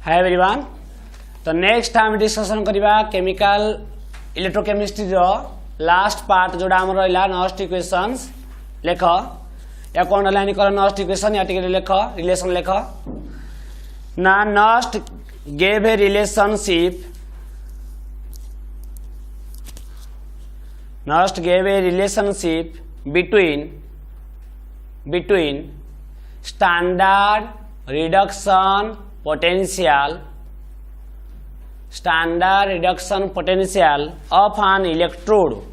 Hi everyone. तो next आम discussion करबा केमिकल इलेक्ट्रोकेमिस्ट्री रो लास्ट पार्ट जोड़ा हमर रहला नॉस्ट इक्वेशंस लेख या कोन लाइन कर नॉस्ट इक्वेशन या टिके लेख रिलेशन लेख ना Nernst gave a relationship Nernst gave a relationship between standard reduction potential of an electrode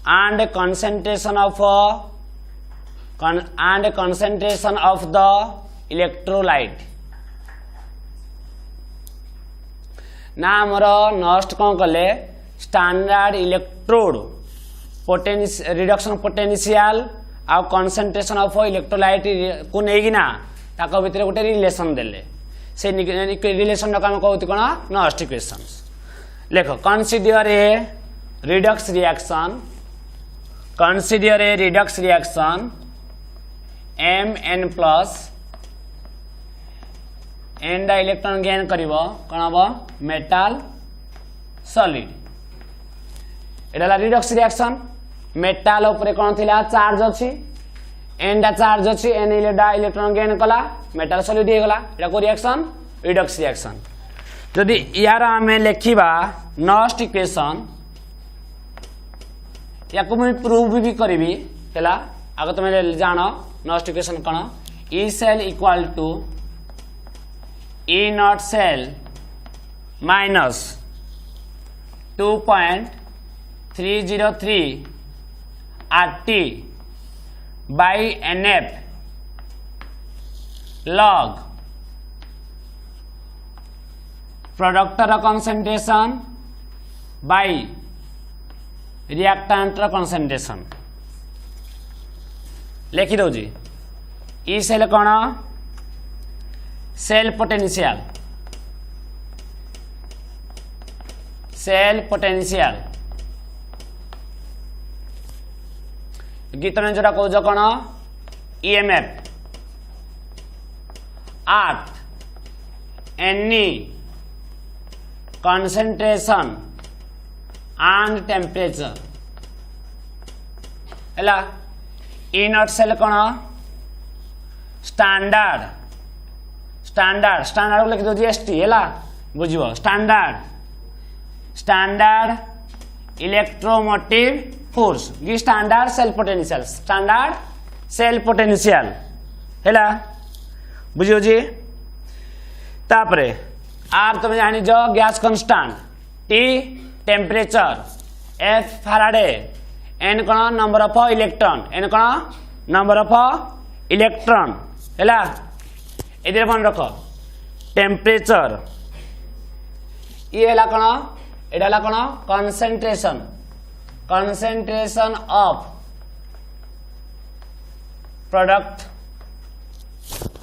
and concentration of the electrolyte. ना आमर नस्ट कौन कले स्टैंडर्ड इलेक्ट्रोड रिडक्शन पोटेंशियल आ कंसंट्रेशन ऑफ इलेक्ट्रोलाइट को नेगिना ताको भितर गोटे रिलेशन देले से रिलेशन का हम कहउती कोन नस्ट इक्वेशंस लेखो consider a redox reaction Mn plus and electron gain करिवो कोन हबो मेटल सॉलिड एडाला रिडक्स रिएक्शन मेटल ऊपर कोन थिला चार्ज अछि एंड चार्ज अछि एन इलेक्ट्रॉन गेन कला मेटल सॉलिड हे गला एडा को रिएक्शन रिडक्स रिएक्शन जदि यार हमें लिखिबा नस्ट इक्वेशन या को मैं प्रूव भी करबी हला आगे तुम जानो नस्ट इक्वेशन कोन E cell equal to E naught cell minus 2.303 RT by NF log product concentration by reactant concentration लिखी दो जी ई सेल कौन सेल पोटेंशियल गीत में जोड़ा कौज कौन EMF at any concentration and temperature है E naught सेल कौन स्टैंडर्ड को लिख दो ST है बुझो स्टैंडर्ड इलेक्ट्रोमोटिव फोर्स गी स्टैंडर्ड सेल पोटेंशियल है बुझो जी तापरे आर तुम जानी जो gas constant T temperature F Faraday N कौन नंबर ऑफ इलेक्ट्रॉन N कौन नंबर ऑफ इलेक्ट्रॉन है इधर मन रख टेम्परेचर ये है कौन एडा कौन कंसंट्रेशन ऑफ प्रोडक्ट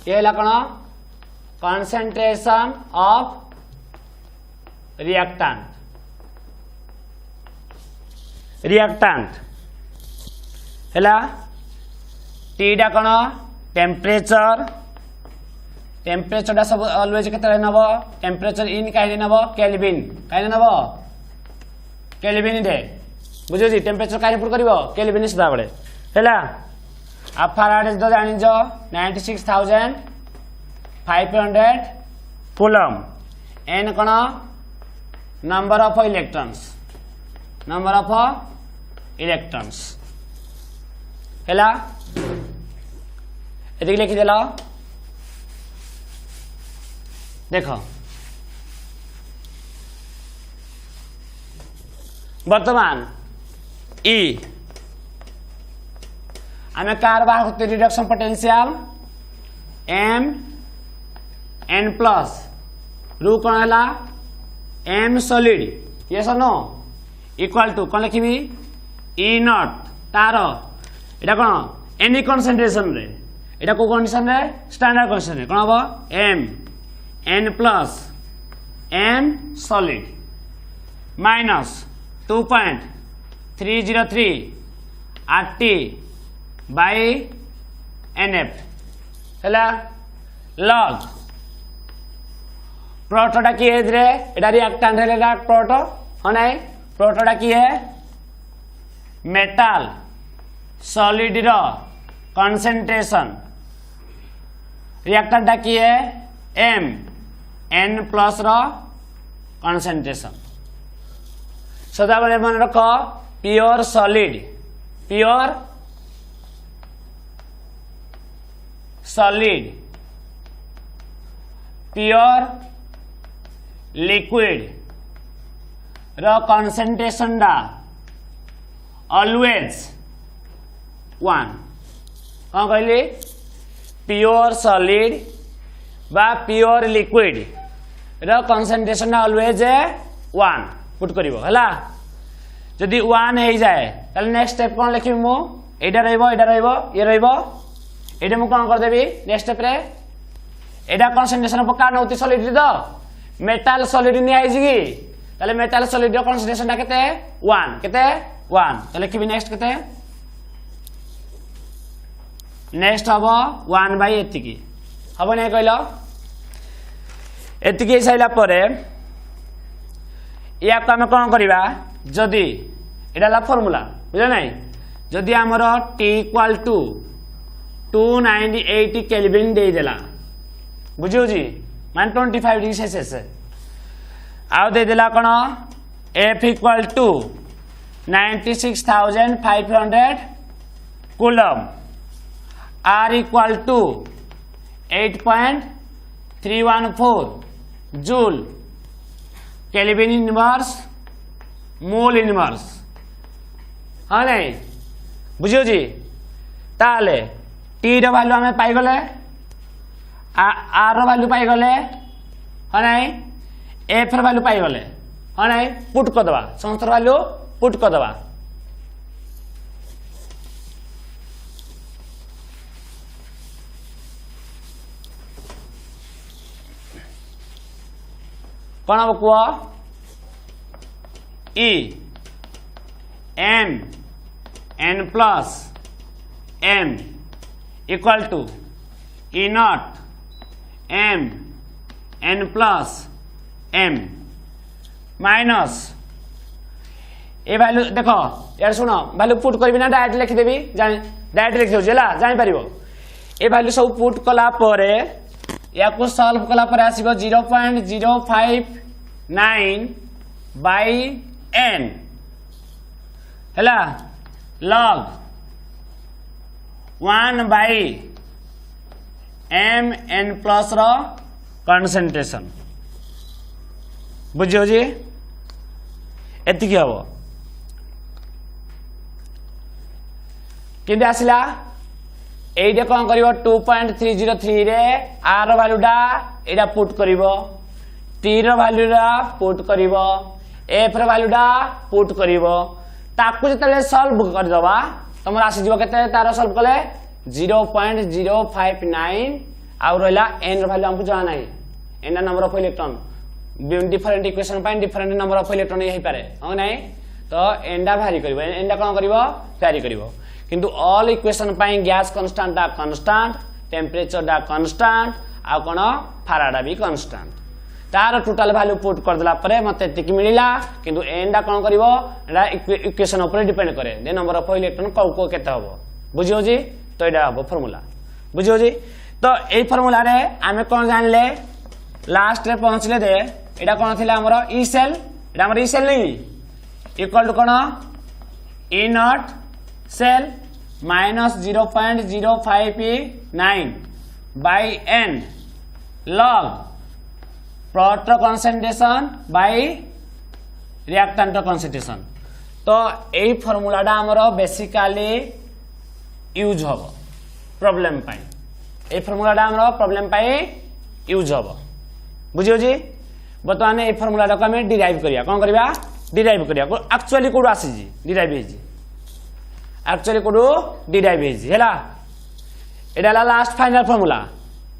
ये है कौन कंसंट्रेशन ऑफ रिएक्टेंट है टीडा कौन टेम्परेचर सब ऑलवेज केते नब टेम्परेचर इन काहे नब केल्विन दे बुझो जी टेम्परेचर काहे पुट करबो केल्विन सदा बळे हैला आ फैराडे तो जानि जो 96500 कूलम एन कोन नंबर ऑफ इलेक्ट्रॉन्स हैला एदिक लिखि देला देखो वर्तमान E आम कार बाहर होते रिडक्शन पोटेंशियल Mn प्लस रू कौन है M सॉलिड ये नो इक्वल टू कौन लिखी E नॉट तार एटा कौन एनी कंसंट्रेशन रे एटा को कंडीशन रे स्टैंडर्ड कंडीशन रे कौन हम N plus M solid minus 2.303 RT by NF हैला लॉग प्रोटोटा की है रे एटा रिएक्टेंट है प्रोटो है नहीं प्रोटोटा की है मेटल सॉलिड रो कंसंट्रेशन रिएक्टेंट की है m n प्लस रो कंसंट्रेशन सदाबले मन रख प्योर सॉलिड प्योर लिक्विड रो कंसंट्रेशन डा ऑलवेज 1 कौन कहली प्योर सॉलिड बा प्योर लिक्विड रो कंसंट्रेशन ऑलवेज 1 पुट करिवो हला जदि 1 हे जाए ताले नेक्स्ट स्टेप कोन लिखि मु एडा रहइबो ये रहइबो एडा मु कोन कर देबी नेक्स्ट स्टेप रे एडा कंसंट्रेशन पका नउती सॉलिड दो मेटल सॉलिड नि आइजी की ताले मेटल सॉलिड रो कंसंट्रेशन दा केते 1 केते 1 ताले लिखि नेक्स्ट केते नेक्स्ट हबो 1 बाय एतिकी हबो नै कहलो एतिकी सैला परे या आम कौन करवा जदि एटा फर्मूला बुझे ना जदि आमर T इक्वल टू 298 केल्विन देदेला बुझी मान 25 डिग्री सेल्सियस आउ देदेला कौन F equal to 96,500 coulomb R equal to 8.314 joule kelvin inverse mole inverse हाँ नहीं बुझियो जी ताले टी रो वैल्यू आम पाइगले आर रो वैल्यू पाइगले हाँ नहीं एफ रो वैल्यू पाइगले हाँ नहीं पुट करदे समस्त वैल्यू पुट करदे कौन हम कह E m n plus m equal to E naught m n plus m minus a value देखो यार सुनो वैल्यू पुट करी ना डायरेक्ट लिखिदेवी डायरेक्ट लिखि है जानी पार ए वैल्यू सब पुट कला परे या को सॉल्व कला पर आसीबो 0.059 बाय n हैला log 1 by m n plus रो कंसंट्रेशन बुझियो जी एतिकी हबो किंतु आसिला एइडे कोन करिवो 2.303 रे r रो वैल्यूडा एडा पुट करिवो t रो वैल्यूडा पुट करिवो f रो वैल्यूडा पुट करिवो ताकू जतले सॉल्व कर दबा तमरा आसी जीव केते तार सॉल्व कले 0.059 आ रहला n रो वैल्यू हमकु जाना नहीं n number of electron different equation पाइन डिफरेंट नंबर ऑफ इलेक्ट्रॉन हे पारे हो नहीं तो n डा वैरी करिवो n डा कोन करिवो वैरी करिवो किंतु ऑल इक्वेशन पाई गैस कांस्टेंट डा कांस्टेंट टेम्परेचर डा कांस्टेंट आ कोन फाराडा भी कांस्टेंट तार टोटल वैल्यू पुट कर देला परे मते एतिकी मिलिला किंतु n डा कोन करिवो एडा इक्वेशन ऊपर डिपेंड करे दे नंबर ऑफ इलेक्ट्रॉन को केते हबो बुझियो जी तो एडा हबो फार्मूला बुझियो जी तो ए फार्मूला रे आमे कोन जानले लास्ट रे पहुंचले दे एडा कोन थिला हमरो ई सेल एडा हमर ई सेल नहीं इक्वल टू कोन E naught cell minus 0.059 by n log प्रोटो कंसंट्रेशन बाय रिएक्टेंट कंसंट्रेशन तो यही फॉर्मूलाटा हमर बेसिकली यूज हबो प्रॉब्लम पाई ए फॉर्मूलाटा हमर प्रॉब्लम पाई यूज हबो बुझियो जी बर्तमान ए फॉर्मूलाटा को हमें डिराइव करिया कोन करिया डिराइव करिया एक्चुअली कोड आसी जी डिराइव हेजी एक्चुअली कोड डिराइव हेजी हैला एडाला लास्ट फाइनल फॉर्मूला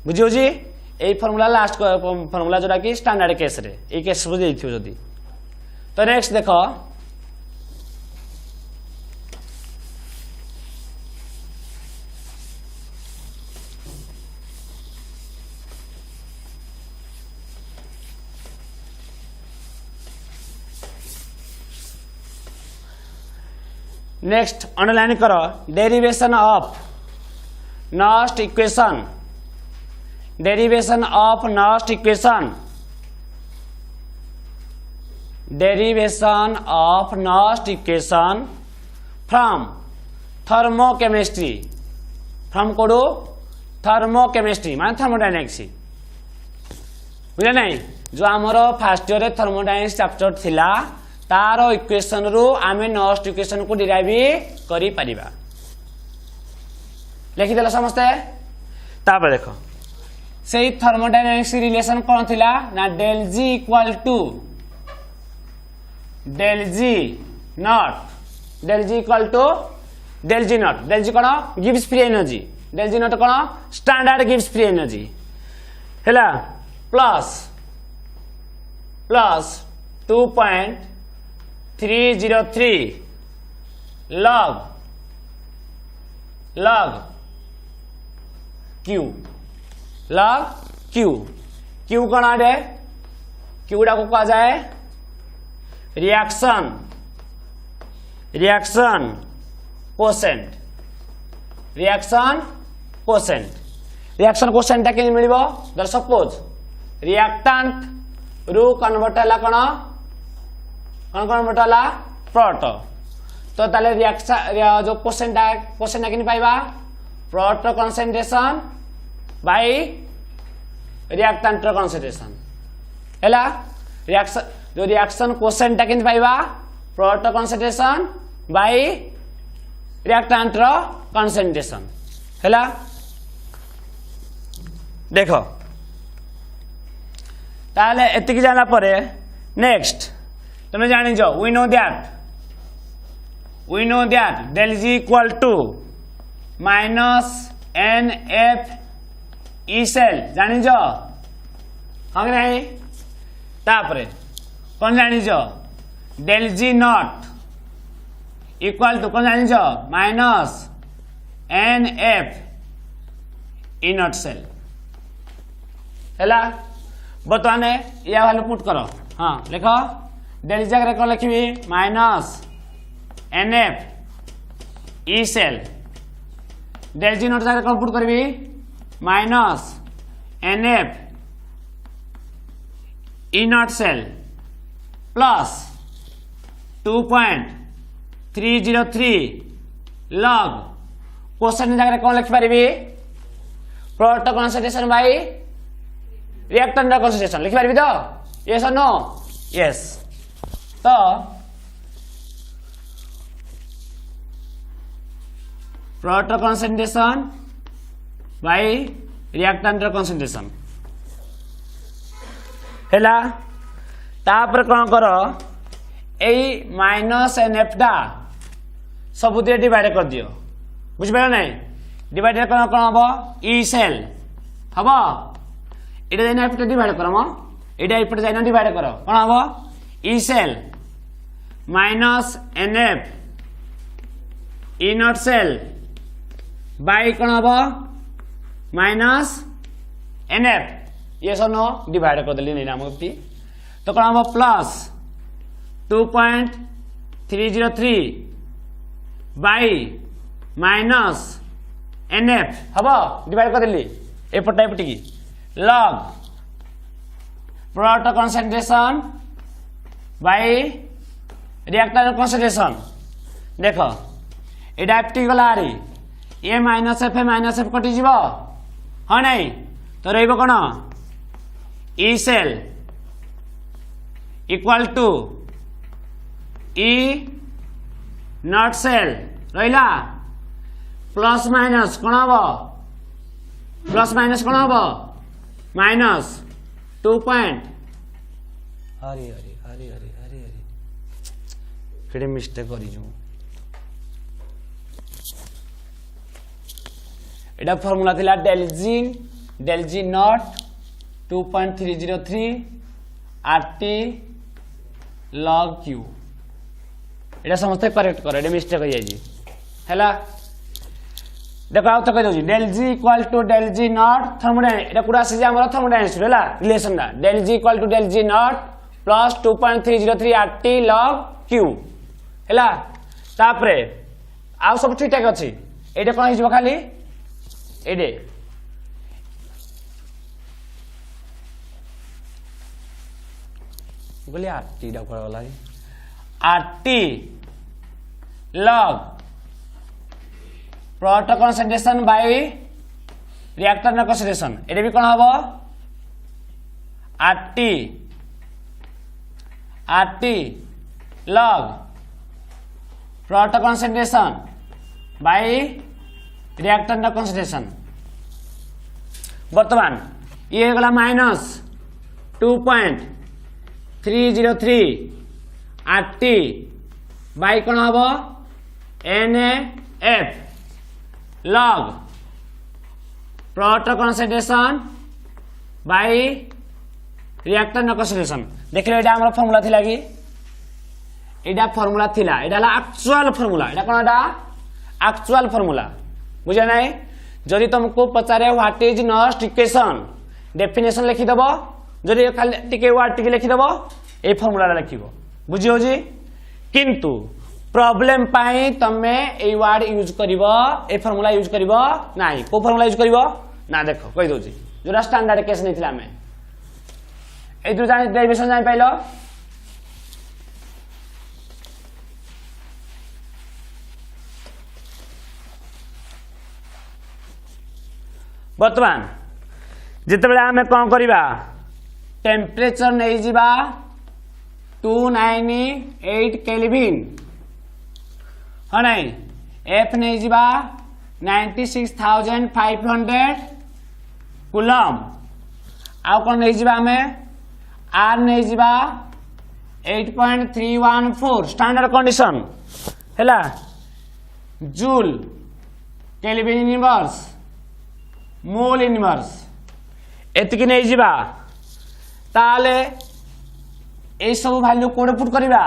बुझियो जी ए फॉर्मूला लास्ट फॉर्मूला जोटा कि स्टैंडर्ड केस रे ए केस बुझे दिथियो जदी तो नेक्स्ट देखो नेक्स्ट अंडरलाइन कर derivation of Nernst equation derivation of Nernst equation derivation of Nernst equation from thermochemistry from कोडो थर्मोकेमिस्ट्री मान थर्मोडायनेमिक्स बुझे नहीं जो आमर फास्ट ईयर थर्मोडायनेमिक्स चैप्टर थिला तार इक्वेशन रु आमे नॉस्ट इक्वेशन को डिराइव करि परिबा लिखि देला समस्ते तापर देखो सेही थर्मोडायनेमिक्स रिलेशन कोन थिला ना del G equal to del G naught del G equal to del G naught del G कोन गिव्स free energy del G naught कोन स्टैंडर्ड गिव्स फ्री एनर्जी हैला plus 2.303 log Q log Q कौन आडे Q डा को कहा जाए रिएक्शन कोसेंट के मिलिबो दर सपोज रिएक्टेंट रु कन्वर्ट हला कोन कन्वर्ट हला प्रोट तो ताले रिएक्शन जो कोसेंट किन पाइबा प्रोट कंसंट्रेशन बाय रिएक्टेंट कंसंट्रेशन हैला रिएक्शन जो रिएक्शन कोसेंट किन पाइबा प्रोट कंसंट्रेशन बाय रिएक्टेंट कंसंट्रेशन हैला देखो ताले एतिक जाना परे नेक्स्ट तुम जानी जो we know that del g equal to minus n F E cell जानी जो हाँ कि नहीं तापरे कौन जानी जो del g naught equal to कौन जानी जो minus n F E naught cell हैला बर्तमान या वाले पुट करो हाँ लिखो डेल जगह कौन लिखी minus n F E cell del G naught जगह कौन पुट करी minus n F E naught cell plus 2.303 log question जगह कौन लिखिपारि product concentration by reactant concentration लिखिपारि तो यस और नो यस तो product concentration by reactant concentration हैला तापर कौन कर एई माइनस एन एफ टा सब डिवाइड कर दियो बुझिपार नहीं डिवाइड कौन कौन हम ई सेल हम इटा जाइना एपटे डिवाइड करम इटा एपटे जाइना डिवाइड कर कौन हम E cell minus n F E naught cell by कौन हम माइनस एन एफ ये सब नो डिवाइड कर देली नहीं नाम तो कौन हम plus 2.303 by minus n F हम डिवाइड कर देली एपटा एपटी की log product concentration by reactant concentration देखो एटा एपटी गला रे ए माइनस एफ कटि जीव हाँ नहीं तो रहिबो कोन E cell equal to E naught cell रहिला प्लस माइनस कोन हबो प्लस माइनस कोन हबो माइनस 2 पॉइंट अरे अरे अरे अरे अरे अरे केडे मिस्टेक करी जो एटा फार्मूला थिला del G naught 2.303 RT log Q एटा समस्त करेक्ट कर एटा मिस्टेक हो जाई हैला देखो आउ तो कह दो del G equal to del G naught thermodynamics एटा पूरा से हमर थर्मोडायनेमिक्स हैला रिलेशन दा del G equal to del G naught plus 2.303 RT log Q हैला तापरे आउ सब ठीक ठाक अच्छी ये कौन हो खाली ये बोले आरटी गला RT log product concentration by reactor concentration ये भी कौन हम RT RT log product concentration by reactor concentration बर्तमान ये गला -2.303 आरटी बाय कौन हम NaF log product concentration by reactor concentration देख लो ये फॉर्मूला थिला कि एटा फॉर्मूला थिला एटा एक्चुअल फॉर्मूला एटा कोन एटा एक्चुअल फॉर्मूला बुझे नाही जदि तुमको पचारे व्हाट इज नॉस्ट इक्वेशन डेफिनेशन लिखि दबो जदि खाली टिके वर्ड टिके लिखि दबो ए फॉर्मूला लिखिबो बुझियो जी किंतु प्रॉब्लम पाई तमे ए वर्ड यूज करिवो ए फॉर्मूला यूज करिवो नाही को फॉर्मूला यूज करिवो ना देखो कहि दोजी जोरा स्टैंडर्ड केस नै थिला में ए दु जानि डेरिवेशन जानि पाइलो बर्तमान जिते आम कौन करवा टेम्परेचर नहीं जीवा 298 केल्विन हाँ नहीं एफ नहीं जीवा 96,500 कूलम आउ कौन नहीं जीवा आम आर नहीं जीवा 8.314 स्टैंडर्ड कंडीशन है joule kelvin inverse mole inverse एतिकी नहीं जीवा ताले ए सब वैल्यू कोडे पुट करिवा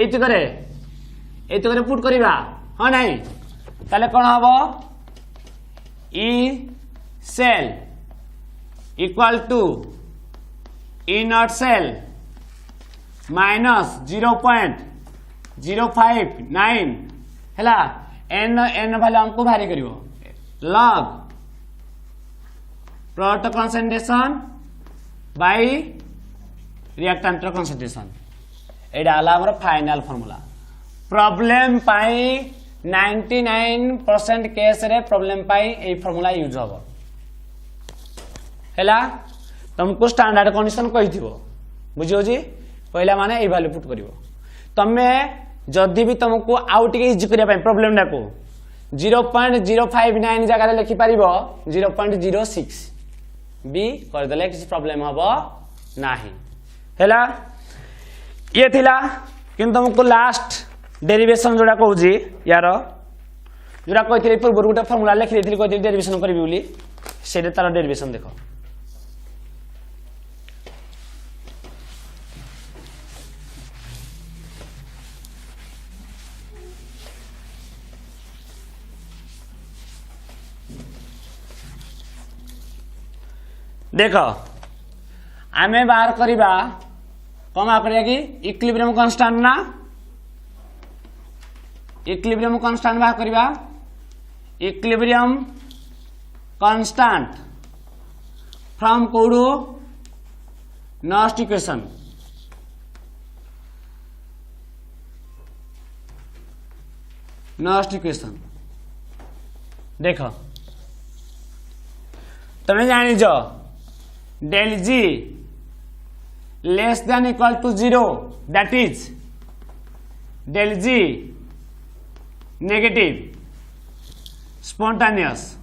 एतिकरे पुट करिवा हाँ नहीं ताले कौन हबो E cell equal to E naught cell -0.059 हैला एन वैल्यू हमको भारी करिवो log product concentration by reactant concentration एडा आला हमर फाइनल फार्मूला प्रॉब्लम पाई 99% केस रे प्रॉब्लम पाई ए फार्मूला यूज होबो हैला तुमको स्टैंडर्ड कंडीशन कहिथिबो बुझियो जी पहिला माने ए वैल्यू पुट करिवो तमे जदी भी तुमको आउट के इजी करिया पाई प्रॉब्लम डाको 0.059 जगह लिखि पारिबो 0.06 बी कर देले किसी प्रॉब्लम हबो नाही हैला ये थिला किंतु तुमको लास्ट डेरिवेशन जोड़ा कहूजी यार जोड़ा कही पूर्व गोटे फॉर्मूला लिखि देथिली कहि डेरिवेशन करबी बोली सेटे तार डेरिवेशन देखो देख आम बाहर करवा कौन बाहर करिया कि इक्विलिब्रियम कांस्टेंट ना इक्विलिब्रियम कांस्टेंट बाहर करवा इक्विलिब्रियम कांस्टेंट फ्रॉम कोडो नॉस्ट इक्वेशन देख तुम्हें जानिज del G less than equal to 0 that is del G negative spontaneous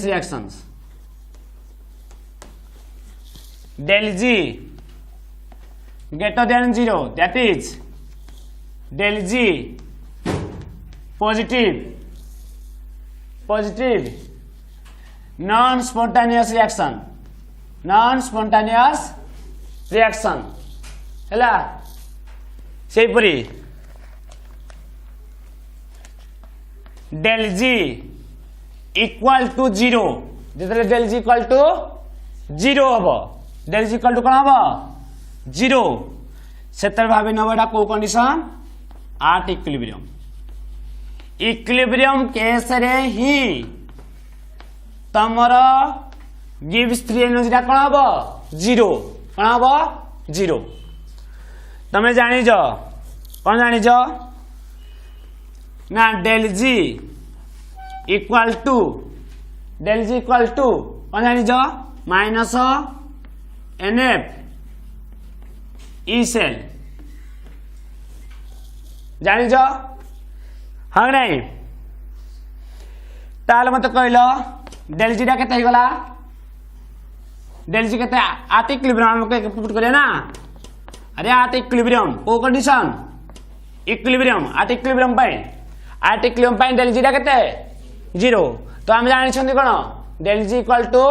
reactions del G greater than 0 that is del G positive non-spontaneous reaction हैला से परी del G equal to 0 जेतले del G equal to 0 हबो del G equal to कोन हबो 0 सेतर भाबी नब एटा को condition आट equilibrium equilibrium case रे ही तमर गिव्स फ्री एनर्जी टा कोन हबो जीरो कोन हबो जीरो तमे जानि जो कोन जानि जो ना डेल जी इक्वल टू कोन जानि जो माइनस एनएफ ई सेल जानि जो हाँ नहीं ताल मत कहल डेल जी केते हो गला डेल जी केते आट इक्विलिब्रियम पुट करिया ना अरे आट इक्विलिब्रियम को कंडीशन इक्विलिब्रियम आट इक्विलिब्रियम पाई डेल जी केते जीरो तो हम जानि छथि कोन del G equal to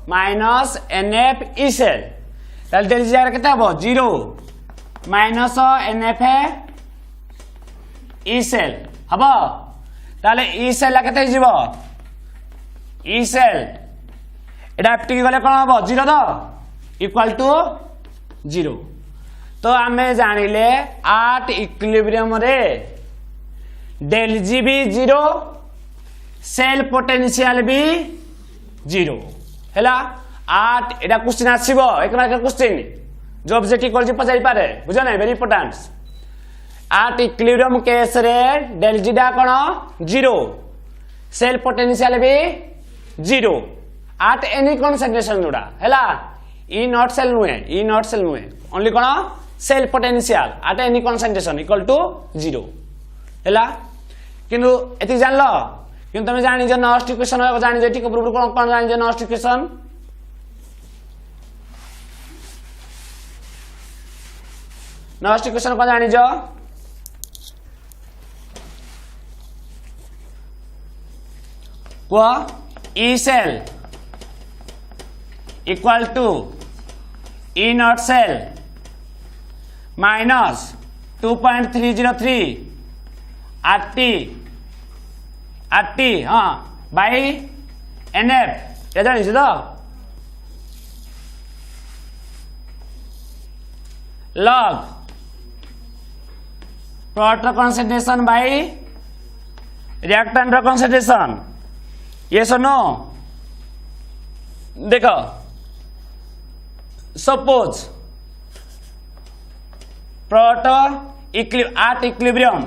minus nF E cell ताल डेल जी केते हबो zero minus nF E cell हबो ताले ई सेल केते जीवो ई सेल एटा एफटी गले कोन हबो जीरो तो इक्वल टू जीरो तो आमे जानिले आट इक्विलिब्रियम रे डेल जी भी जीरो सेल पोटेंशियल भी जीरो हैला आट एटा क्वेश्चन आसीबो एक मार्क क्वेश्चन जो ऑब्जेक्टिव कॉलेज पचाई पारे बुझा नै very important at equilibrium case रे डेल जी डा कोन जीरो सेल पोटेंशियल भी जीरो आट एनी कंसंट्रेशन जोड़ा हैला ई नॉट सेल नुए ओनली कोन cell potential at any concentration equal to zero हैला किंतु एति जानलो किंतु तुम जानि जो नॉस्ट इक्वेशन हो जानि जे ठीक पूर्व कोन कोन जानि जे नॉस्ट इक्वेशन नॉस्ट इक्वेशन कोन जानि जो को E cell equal to E naught cell minus 2.303 RT हाँ बाई एनएफ ये जानी तो log product concentration by reactant concentration ये सुनो देखो सपोज प्रोडक्ट आट इक्विलिब्रियम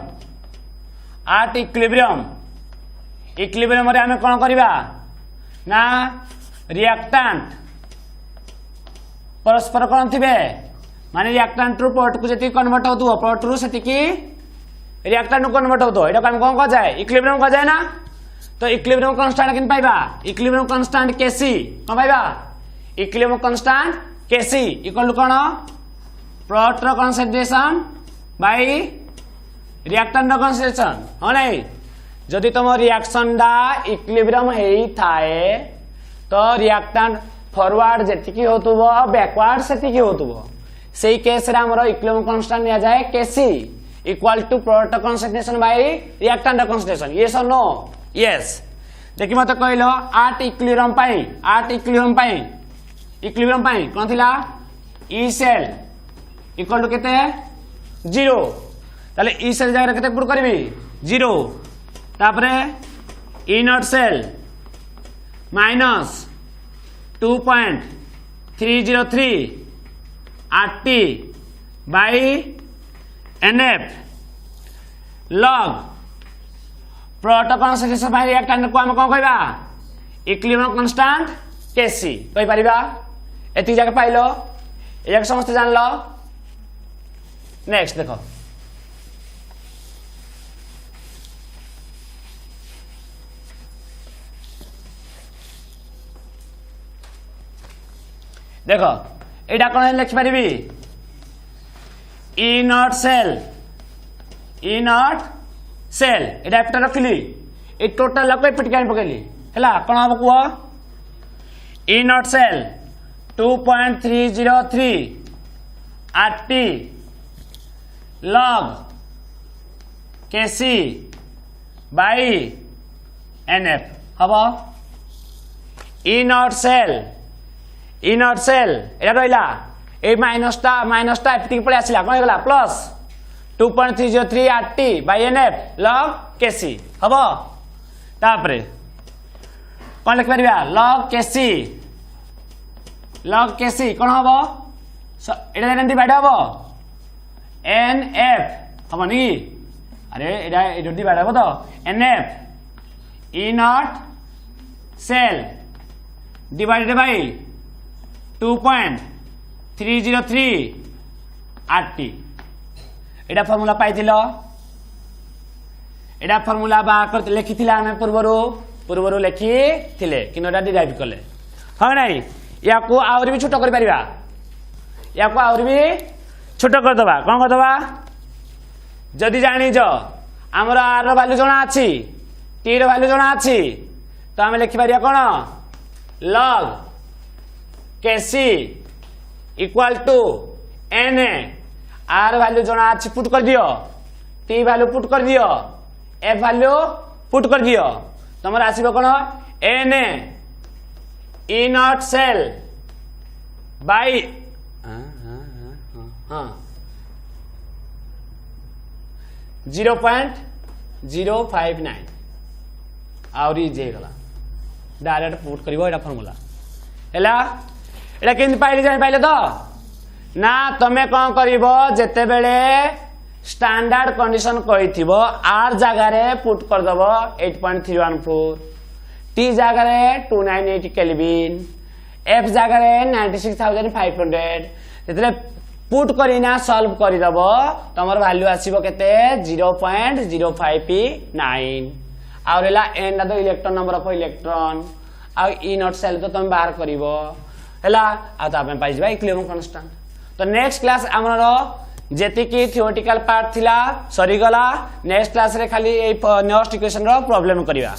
रे हमें कौन करवा ना रिएक्टेंट परस्पर कौन थे माने रिएक्टेंट रु प्रोडक्ट को जी कन्वर्ट हो प्रोडक्ट रु से रिएक्टेंट कन्वर्ट हो ये कौन कह जाए इक्विलिब्रियम कह जाए ना तो इक्विलिब्रियम कांस्टेंट किन पाइबा इक्विलिब्रियम कांस्टेंट केसी कौन पाइबा इक्विलिब्रियम कांस्टेंट केसी इक्वल कौन product concentration by reactant concentration हाँ नहीं जदि तुम रिएक्शन डा इक्विलिब्रियम हेई थाए तो रिएक्टेंट फॉरवर्ड जेतिकी होतुबो बैकवर्ड सेतिकी होतुबो सेही केस रे हमरो इक्विलिब्रियम कांस्टेंट लिया जाए Kc equal to product concentration by reactant concentration yes और नो यस देखि मते कहलो आट इक्विलिब्रियम पाई कोन थिला ई सेल इक्वल टू केते जीरो ताले ई सेल जगह केते पुट करबी जीरो तापरे E naught cell minus 2.303 RT by nF log product concentration by reactant को हम कोन कहबा इक्विलिब्रियम कांस्टेंट केसी कहि परिबा एति जगह पाइलो एक समस्त जान लो नेक्स्ट देखो देखो एटा कोन लिख परिबी ई नॉट सेल एटा एफटा रखली ए टोटल लको पिटकान पकेली हैला कोन हम को E naught cell 2.303 RT log Kc by nF हम ई नॉट सेल एटा रहिला ए माइनसटा एफटी पड़े आसला कौन होगा plus 2.303 RT by nF log Kc हम तापरे कौन लिख पारिबा लॉग केसी कौन हम एटा एमती बाइड हम एनएफ हम नी अरे एटा डिवाइड हम तो nF E naught cell divided by 2.303 RT एटा फॉर्मूला पाइथिल एटा फॉर्मूला बाहर लिखी पूर्व लिखी कि डिराइव कले हाँ नाई या आउरी भी छोट कर पारिबा या आउरी भी छोट करदबा कौन करदबा जदि जानिज आमर आर वैल्यू जना अच्छी टी वैल्यू जना अच्छी तो आम लिखिपर कौन log KC equal to n R value जना अच्छी पुट कर दियो टी वैल्यू पुट कर दियो एफ वैल्यू पुट कर दियो तुम आसो कौन n E naught cell by 0.059 आउरी जे गला डायरेक्ट पुट करिवो एटा फार्मूला एला एटा केन पाइले जानि पाइले तो ना तमे कोन करिवो जेते बेले स्टैंडर्ड कंडीशन कहिथिबो आर जगह रे पुट कर दबो 8.314 टी जगह रे 298 केल्विन एफ जगह रे 96500 जेतले पुट करिना सॉल्व करि दबो तमर वैल्यू आसीबो केते 0.059 और एला एन दा इलेक्ट्रॉन नंबर ऑफ इलेक्ट्रॉन आ ई नॉट सेल तो तुम बाहर करिवो हैला आ त आपण पाइ जबा इक्विलिब्रियम कांस्टेंट तो नेक्स्ट क्लास हमर जेति की थियोरेटिकल पार्ट थिला सरी गला नेक्स्ट क्लास रे खाली A next equation row problem करिवा।